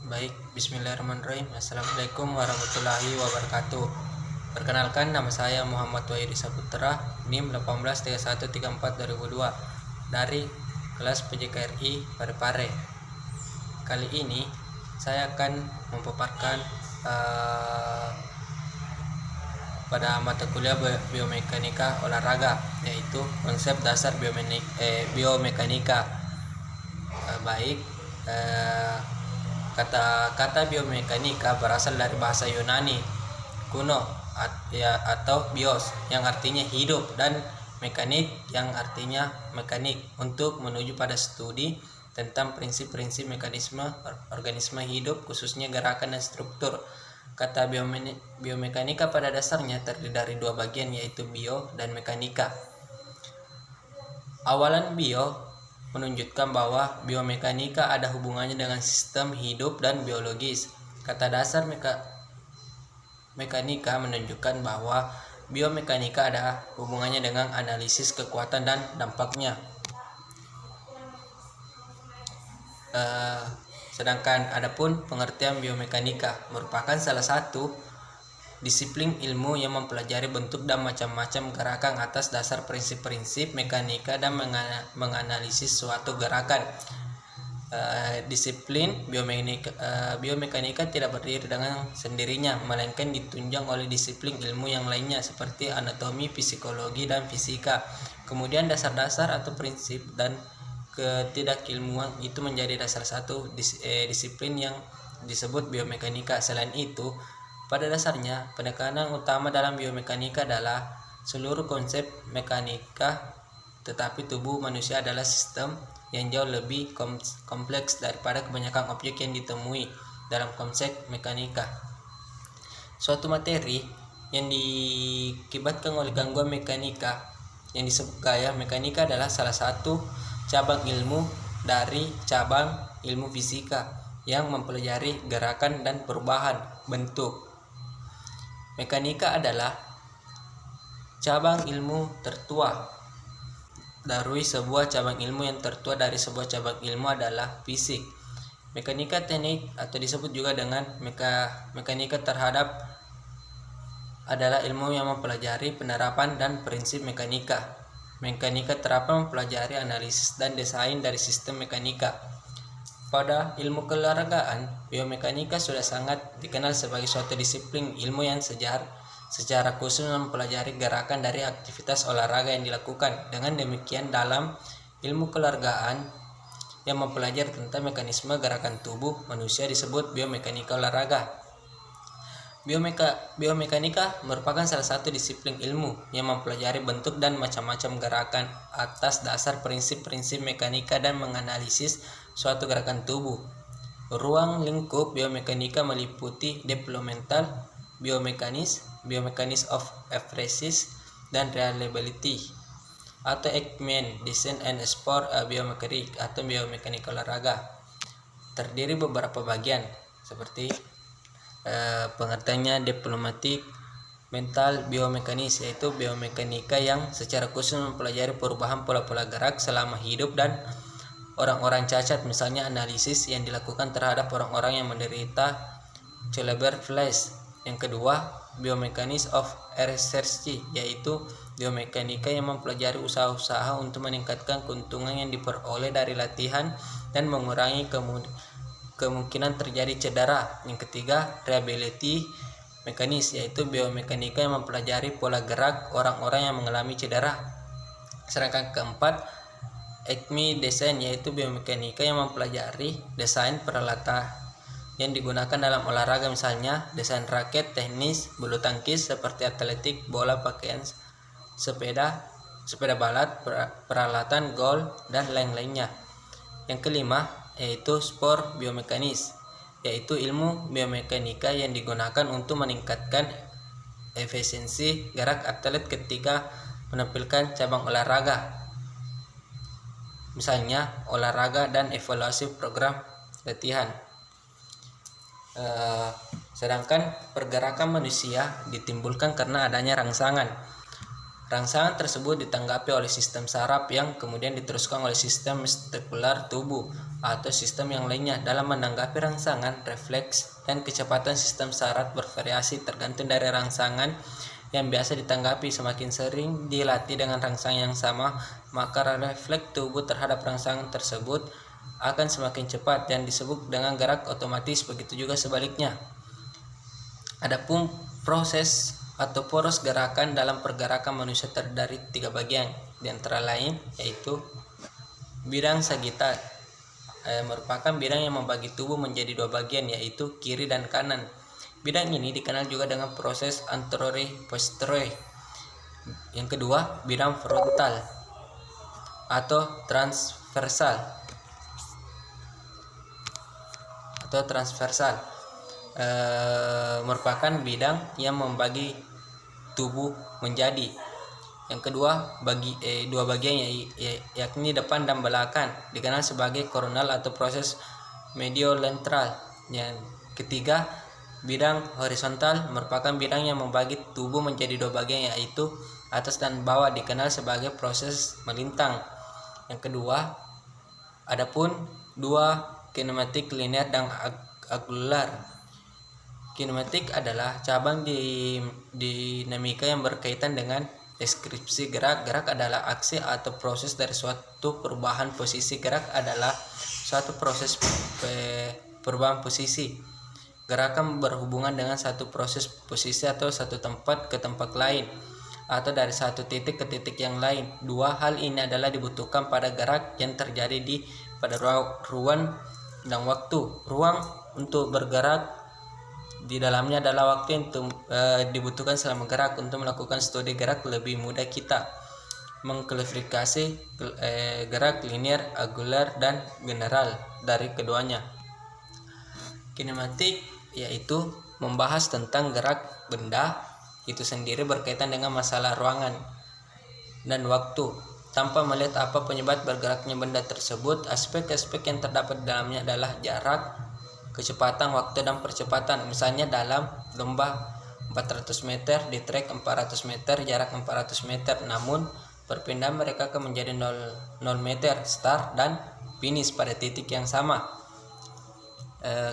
Baik, bismillahirrahmanirrahim. Assalamualaikum warahmatullahi wabarakatuh. Perkenalkan, nama saya Muhammad Wahidi Saputra, NIM 183134/2002 dari kelas PJKRI Parepare. Kali ini saya akan memaparkan pada mata kuliah biomekanika olahraga, yaitu konsep dasar biomekanika. Baik, kata biomekanika berasal dari bahasa Yunani kuno atau bios yang artinya hidup dan mekanik yang artinya mekanik, untuk menuju pada studi tentang prinsip-prinsip mekanisme organisme hidup, khususnya gerakan dan struktur. Kata biomekanika pada dasarnya terdiri dari dua bagian, yaitu bio dan mekanika. Awalan bio menunjukkan bahwa biomekanika ada hubungannya dengan sistem hidup dan biologis. Kata dasar mekanika menunjukkan bahwa biomekanika ada hubungannya dengan analisis kekuatan dan dampaknya. Sedangkan adapun pengertian biomekanika merupakan salah satu disiplin ilmu yang mempelajari bentuk dan macam-macam gerakan atas dasar prinsip-prinsip mekanika dan menganalisis suatu gerakan. Disiplin biomekanika tidak berdiri dengan sendirinya, melainkan ditunjang oleh disiplin ilmu yang lainnya seperti anatomi, psikologi, dan fisika. Kemudian dasar-dasar atau prinsip dan ketidakilmuan itu menjadi dasar satu disiplin yang disebut biomekanika. Selain itu, pada dasarnya penekanan utama dalam biomekanika adalah seluruh konsep mekanika, tetapi tubuh manusia adalah sistem yang jauh lebih kompleks daripada kebanyakan objek yang ditemui dalam konsep mekanika. Suatu materi yang diakibatkan oleh gangguan mekanika yang disebut gaya mekanika adalah salah satu cabang ilmu dari cabang ilmu fisika yang mempelajari gerakan dan perubahan bentuk. Mekanika adalah cabang ilmu tertua dari sebuah cabang ilmu yang tertua dari sebuah cabang ilmu adalah fisik. Mekanika teknik atau disebut juga dengan mekanika terhadap adalah ilmu yang mempelajari penerapan dan prinsip mekanika. Mekanika terapan mempelajari analisis dan desain dari sistem mekanika. Pada ilmu keolahragaan, biomekanika sudah sangat dikenal sebagai suatu disiplin ilmu yang secara khusus mempelajari gerakan dari aktivitas olahraga yang dilakukan. Dengan demikian, dalam ilmu keolahragaan yang mempelajari tentang mekanisme gerakan tubuh manusia disebut biomekanika olahraga. Biomekanika merupakan salah satu disiplin ilmu yang mempelajari bentuk dan macam-macam gerakan atas dasar prinsip-prinsip mekanika dan menganalisis suatu gerakan tubuh. Ruang lingkup biomekanika meliputi developmental biomechanics of apheresis dan reliability, atau Ekman, design and sport biomechanics atau biomekanika olahraga. Terdiri beberapa bagian seperti pengertiannya developmental mental biomekanis, yaitu biomekanika yang secara khusus mempelajari perubahan pola-pola gerak selama hidup dan orang-orang cacat, misalnya analisis yang dilakukan terhadap orang-orang yang menderita cerebral palsy. Yang kedua, biomechanics of research, yaitu biomekanika yang mempelajari usaha-usaha untuk meningkatkan keuntungan yang diperoleh dari latihan dan mengurangi kemungkinan terjadi cedera. Yang ketiga, reliability mekanis, yaitu biomekanika yang mempelajari pola gerak orang-orang yang mengalami cedera. Sedangkan keempat, Ekmi desain, yaitu biomekanika yang mempelajari desain peralatan yang digunakan dalam olahraga, misalnya desain raket tenis, bulu tangkis seperti atletik, bola, pakaian, sepeda balap, peralatan gol, dan lain-lainnya. Yang kelima, yaitu sport biomekanis, yaitu ilmu biomekanika yang digunakan untuk meningkatkan efisiensi gerak atlet ketika menampilkan cabang olahraga, misalnya olahraga dan evaluasi program latihan. Sedangkan pergerakan manusia ditimbulkan karena adanya rangsangan. Rangsangan tersebut ditanggapi oleh sistem saraf yang kemudian diteruskan oleh sistem vestikular tubuh atau sistem yang lainnya. Dalam menanggapi rangsangan, refleks dan kecepatan sistem saraf bervariasi tergantung dari rangsangan yang biasa ditanggapi. Semakin sering dilatih dengan rangsangan yang sama, maka refleks tubuh terhadap rangsangan tersebut akan semakin cepat dan disebut dengan gerak otomatis. Begitu juga sebaliknya. Adapun proses atau poros gerakan dalam pergerakan manusia terdiri dari 3 bagian, di antara lain yaitu bidang sagittal, merupakan bidang yang membagi tubuh menjadi 2 bagian, yaitu kiri dan kanan. Bidang ini dikenal juga dengan proses anterior posterior. Yang kedua, bidang frontal atau transversal merupakan bidang yang membagi tubuh menjadi dua bagian, yakni depan dan belakang, dikenal sebagai coronal atau proses mediolateral. Yang ketiga, bidang horizontal merupakan bidang yang membagi tubuh menjadi 2 bagian, yaitu atas dan bawah, dikenal sebagai proses melintang. Yang kedua, adapun 2 kinematik linear dan angular. Kinematik adalah cabang di dinamika yang berkaitan dengan deskripsi gerak. Gerak adalah aksi atau proses dari suatu perubahan posisi. Gerak adalah suatu proses perubahan posisi. Gerakan berhubungan dengan satu proses posisi atau satu tempat ke tempat lain, atau dari satu titik ke titik yang lain. 2 hal ini adalah dibutuhkan pada gerak yang terjadi pada ruang dan waktu. Ruang untuk bergerak di dalamnya adalah waktu yang dibutuhkan selama gerak. Untuk melakukan studi gerak lebih mudah kita mengklasifikasi gerak linear, angular, dan general dari keduanya. Kinematik yaitu membahas tentang gerak benda itu sendiri berkaitan dengan masalah ruangan dan waktu tanpa melihat apa penyebab bergeraknya benda tersebut. Aspek-aspek yang terdapat di dalamnya adalah jarak, kecepatan, waktu, dan percepatan. Misalnya dalam lomba 400 meter di trek 400 meter, jarak 400 meter, namun perpindahan mereka akan menjadi 0 meter start dan finish pada titik yang sama.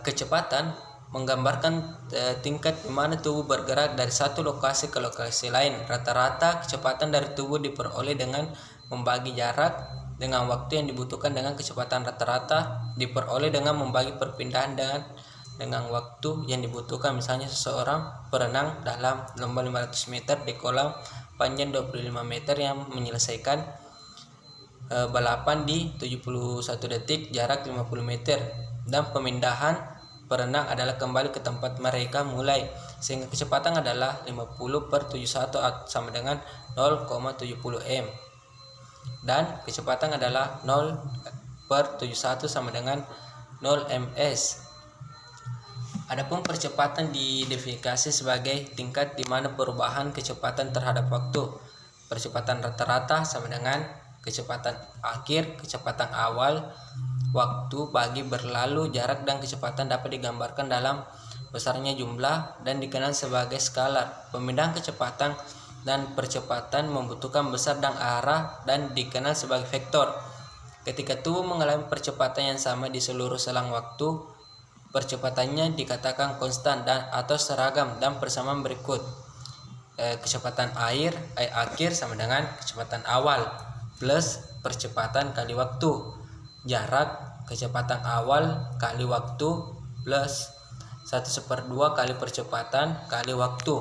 Kecepatan menggambarkan tingkat di mana tubuh bergerak dari satu lokasi ke lokasi lain. Rata-rata kecepatan dari tubuh diperoleh dengan membagi jarak dengan waktu yang dibutuhkan dengan kecepatan rata-rata diperoleh dengan membagi perpindahan dengan waktu yang dibutuhkan. Misalnya seseorang berenang dalam lomba 500 meter di kolam panjang 25 meter yang menyelesaikan balapan di 71 detik jarak 50 meter, dan pemindahan perenang adalah kembali ke tempat mereka mulai, sehingga kecepatan adalah 50/71 sama dengan 0,70 m, dan kecepatan adalah 0/71 sama dengan 0 ms. Adapun percepatan didefinisikan sebagai tingkat di mana perubahan kecepatan terhadap waktu. Percepatan rata-rata sama dengan kecepatan akhir, kecepatan awal, waktu bagi berlalu, jarak, dan kecepatan dapat digambarkan dalam besarnya jumlah dan dikenal sebagai skalar. Pemindahan kecepatan dan percepatan membutuhkan besar dan arah dan dikenal sebagai vektor. Ketika tubuh mengalami percepatan yang sama di seluruh selang waktu, percepatannya dikatakan konstan atau seragam dan persamaan berikut. Kecepatan akhir sama dengan kecepatan awal plus percepatan kali waktu. Jarak kecepatan awal kali waktu plus 1/2 kali percepatan kali waktu.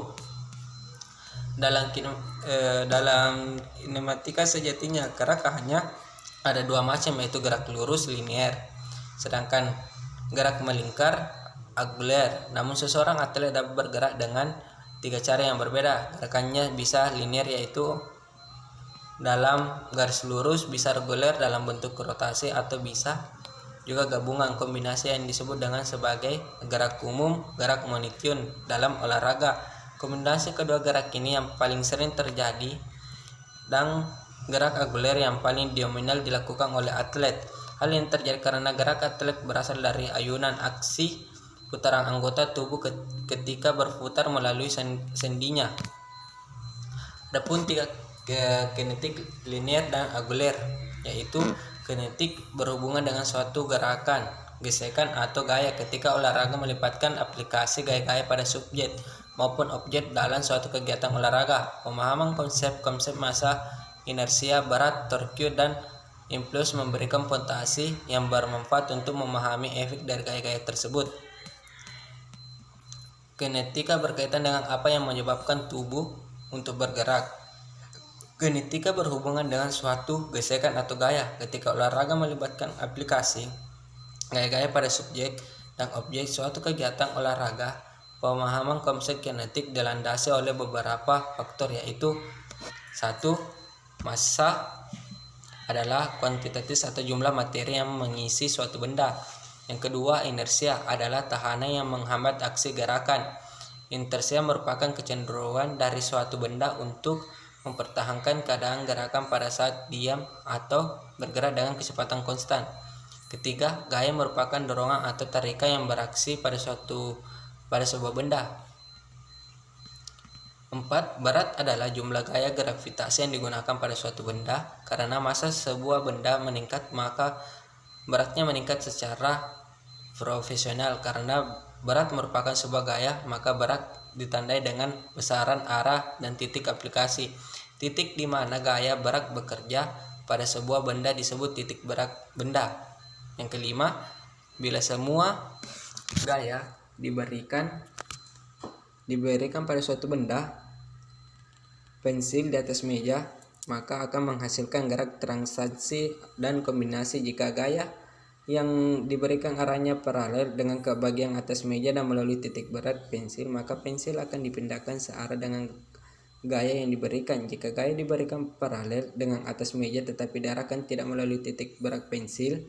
Dalam kinematika sejatinya gerak hanya ada 2 macam, yaitu gerak lurus linear, sedangkan gerak melingkar angular. Namun seseorang atlet dapat bergerak dengan 3 cara yang berbeda. Gerakannya bisa linear, yaitu dalam garis lurus, bisa reguler dalam bentuk rotasi, atau bisa juga gabungan kombinasi yang disebut dengan sebagai gerak umum, gerak monoton dalam olahraga. Kombinasi kedua gerak ini yang paling sering terjadi, dan gerak angular yang paling dominan dilakukan oleh atlet. Hal yang terjadi karena gerak atlet berasal dari ayunan aksi putaran anggota tubuh ketika berputar melalui sendinya. Adapun kinetik linear dan angular, yaitu kinetik berhubungan dengan suatu gerakan, gesekan atau gaya ketika olahraga melibatkan aplikasi gaya-gaya pada subjek maupun objek dalam suatu kegiatan olahraga. Pemahaman konsep-konsep massa, inersia, berat, torque, dan impuls memberikan fondasi yang bermanfaat untuk memahami efek dari gaya-gaya tersebut. Kinetika berkaitan dengan apa yang menyebabkan tubuh untuk bergerak. Kinetika berhubungan dengan suatu gesekan atau gaya ketika olahraga melibatkan aplikasi gaya-gaya pada subjek dan objek suatu kegiatan olahraga. Pemahaman konsep kinetik dilandasi oleh beberapa faktor, yaitu 1. Massa adalah kuantitatif atau jumlah materi yang mengisi suatu benda. Yang kedua, inersia adalah tekanan yang menghambat aksi gerakan. Inersia merupakan kecenderungan dari suatu benda untuk mempertahankan keadaan gerakan pada saat diam atau bergerak dengan kecepatan konstan. Ketiga, gaya merupakan dorongan atau tarikan yang beraksi pada sebuah benda. 4. Berat adalah jumlah gaya gravitasi yang digunakan pada suatu benda. Karena massa sebuah benda meningkat, maka beratnya meningkat secara proporsional. Karena berat merupakan sebuah gaya, maka berat ditandai dengan besaran, arah, dan titik aplikasi. Titik di mana gaya berat bekerja pada sebuah benda disebut titik berat benda. Yang kelima, bila semua gaya diberikan pada suatu benda, pensil di atas meja, maka akan menghasilkan gerak transaksi dan kombinasi. Jika gaya yang diberikan arahnya paralel dengan ke bagian atas meja dan melalui titik berat pensil, maka pensil akan dipindahkan searah dengan gaya yang diberikan. Jika gaya diberikan paralel dengan atas meja tetapi diarahkan tidak melalui titik berat pensil,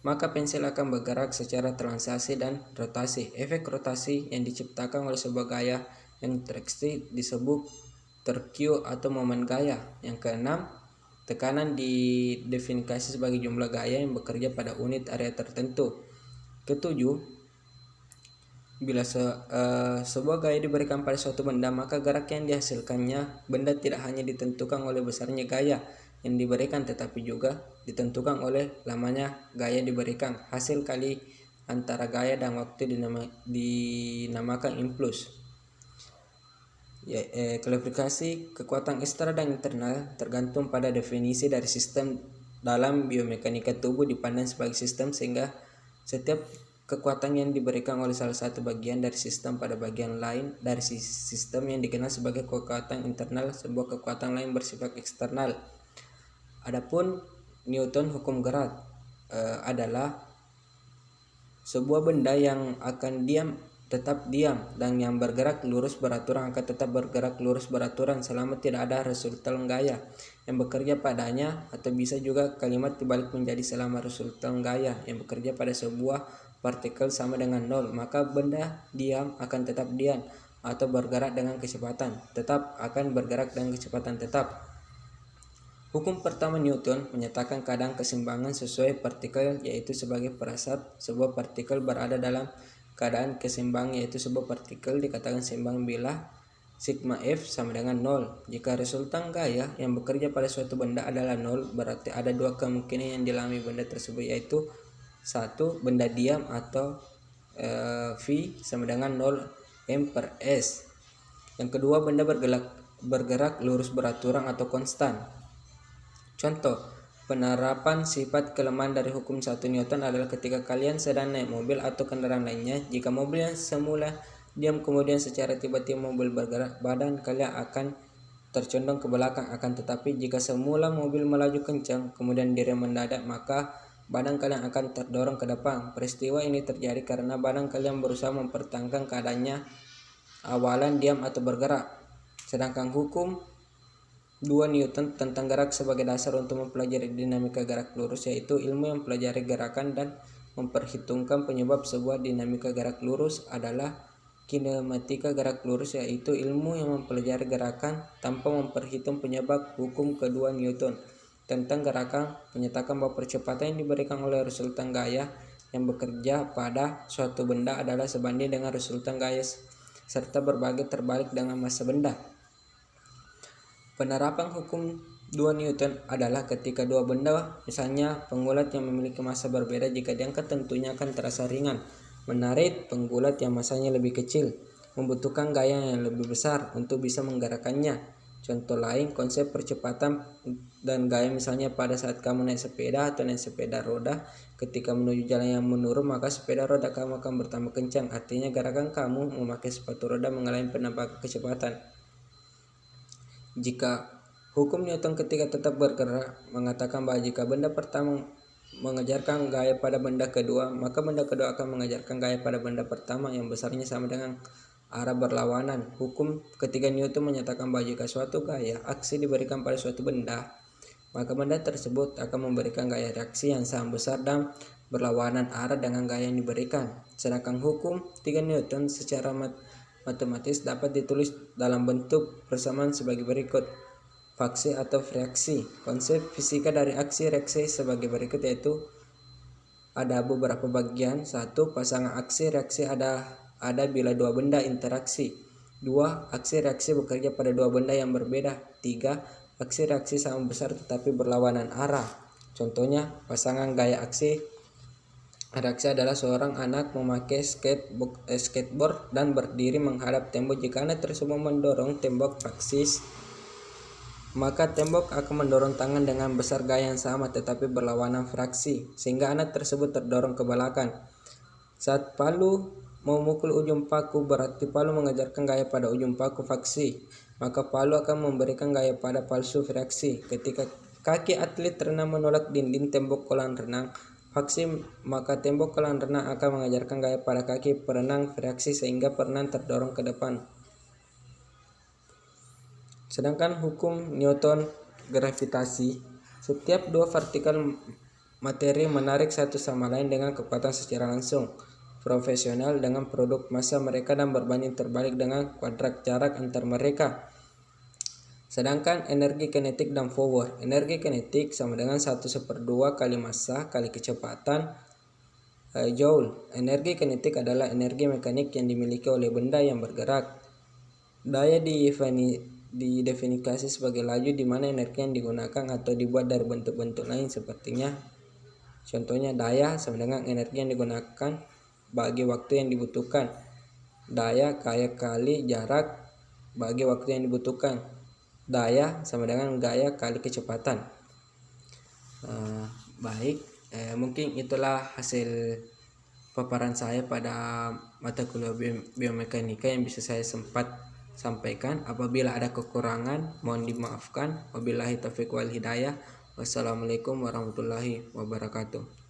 maka pensil akan bergerak secara translasi dan rotasi. Efek rotasi yang diciptakan oleh sebuah gaya yang interaksi disebut torque atau momen gaya. Yang keenam, tekanan didefinisikan sebagai jumlah gaya yang bekerja pada unit area tertentu. Ketujuh, bila sebuah gaya diberikan pada suatu benda, maka gerak yang dihasilkannya benda tidak hanya ditentukan oleh besarnya gaya yang diberikan, tetapi juga ditentukan oleh lamanya gaya diberikan. Hasil kali antara gaya dan waktu dinamakan impuls. Klasifikasi kekuatan eksternal dan internal tergantung pada definisi dari sistem. Dalam biomekanika tubuh dipandang sebagai sistem, sehingga setiap kekuatan yang diberikan oleh salah satu bagian dari sistem pada bagian lain dari sistem yang dikenal sebagai kekuatan internal. Sebuah kekuatan lain bersifat eksternal. Adapun Newton hukum gerak adalah sebuah benda yang akan tetap diam, dan yang bergerak lurus beraturan akan tetap bergerak lurus beraturan selama tidak ada resultan gaya yang bekerja padanya. Atau bisa juga kalimat dibalik menjadi selama resultan gaya yang bekerja pada sebuah partikel sama dengan nol, maka benda diam akan tetap diam, atau bergerak dengan kecepatan tetap akan bergerak dengan kecepatan tetap. Hukum pertama Newton menyatakan keadaan keseimbangan sesuai partikel, yaitu sebagai perasaan sebuah partikel berada dalam keadaan keseimbangan, yaitu sebuah partikel dikatakan seimbang bila sigma F sama dengan 0. Jika resultan gaya yang bekerja pada suatu benda adalah 0, berarti ada dua kemungkinan yang dialami benda tersebut, yaitu 1. Benda diam atau V sama dengan 0 m/s. Yang kedua, benda bergerak lurus beraturan atau konstan. Contoh penerapan sifat kelemahan dari hukum 1 Newton adalah ketika kalian sedang naik mobil atau kendaraan lainnya. Jika mobil yang semula diam kemudian secara tiba-tiba mobil bergerak, badan kalian akan tercondong ke belakang. Akan tetapi jika semula mobil melaju kencang kemudian direm mendadak, maka badan kalian akan terdorong ke depan. Peristiwa ini terjadi karena badan kalian berusaha mempertahankan keadaannya awalan diam atau bergerak. Sedangkan hukum 2 Newton tentang gerak sebagai dasar untuk mempelajari dinamika gerak lurus, yaitu ilmu yang mempelajari gerakan dan memperhitungkan penyebab sebuah dinamika gerak lurus, adalah kinematika gerak lurus, yaitu ilmu yang mempelajari gerakan tanpa memperhitung penyebab. Hukum kedua Newton tentang gerakan menyatakan bahwa percepatan yang diberikan oleh resultan gaya yang bekerja pada suatu benda adalah sebanding dengan resultan gaya serta berbagi terbalik dengan massa benda. Penerapan hukum 2 Newton adalah ketika dua benda, misalnya pengulat yang memiliki massa berbeda, jika diangkat tentunya akan terasa ringan. Menarik pengulat yang massanya lebih kecil membutuhkan gaya yang lebih besar untuk bisa menggerakkannya. Contoh lain, konsep percepatan dan gaya, misalnya pada saat kamu naik sepeda atau naik sepeda roda, ketika menuju jalan yang menurun maka sepeda roda kamu akan bertambah kencang, artinya gerakan kamu memakai sepatu roda mengalami penambahan kecepatan. Jika hukum Newton ketiga tetap bergerak mengatakan bahwa jika benda pertama mengajarkan gaya pada benda kedua, maka benda kedua akan mengajarkan gaya pada benda pertama yang besarnya sama dengan arah berlawanan. Hukum ketiga Newton menyatakan bahwa jika suatu gaya aksi diberikan pada suatu benda, maka benda tersebut akan memberikan gaya reaksi yang sama besar dan berlawanan arah dengan gaya yang diberikan. Sedangkan hukum 3 Newton secara matematis dapat ditulis dalam bentuk persamaan sebagai berikut. Faksi atau reaksi. Konsep fisika dari aksi reaksi sebagai berikut, yaitu ada beberapa bagian. 1. Pasangan aksi reaksi ada bila dua benda interaksi. 2. Aksi reaksi bekerja pada dua benda yang berbeda. 3. Aksi reaksi sama besar tetapi berlawanan arah. Contohnya, pasangan gaya aksi reaksi adalah seorang anak memakai skateboard dan berdiri menghadap tembok. Jika anak tersebut mendorong tembok praksis, maka tembok akan mendorong tangan dengan besar gaya yang sama tetapi berlawanan fraksi, sehingga anak tersebut terdorong ke belakang. Saat palu memukul ujung paku, berarti palu mengajarkan gaya pada ujung paku faksi, maka palu akan memberikan gaya pada palsu fraksi. Ketika kaki atlet renang menolak dinding tembok kolam renang faksi, maka tembok kolam renang akan mengajarkan gaya pada kaki perenang fraksi sehingga perenang terdorong ke depan. Sedangkan hukum Newton gravitasi, setiap dua partikel materi menarik satu sama lain dengan kekuatan secara langsung proporsional dengan produk massa mereka dan berbanding terbalik dengan kuadrat jarak antar mereka. Sedangkan energi kinetik dan forward, energi kinetik sama dengan 1/2 kali massa kali kecepatan joule. Energi kinetik adalah energi mekanik yang dimiliki oleh benda yang bergerak. Daya didefinisikan sebagai laju di mana energi yang digunakan atau dibuat dari bentuk-bentuk lain sepertinya. Contohnya, daya sama dengan energi yang digunakan bagi waktu yang dibutuhkan. Daya kali jarak bagi waktu yang dibutuhkan. Daya sama dengan gaya kali kecepatan. Mungkin itulah hasil paparan saya pada mata kuliah biomekanika yang bisa saya sempat sampaikan. Apabila ada kekurangan mohon dimaafkan. Wabillahi taufiq wal hidayah. Wassalamualaikum warahmatullahi wabarakatuh.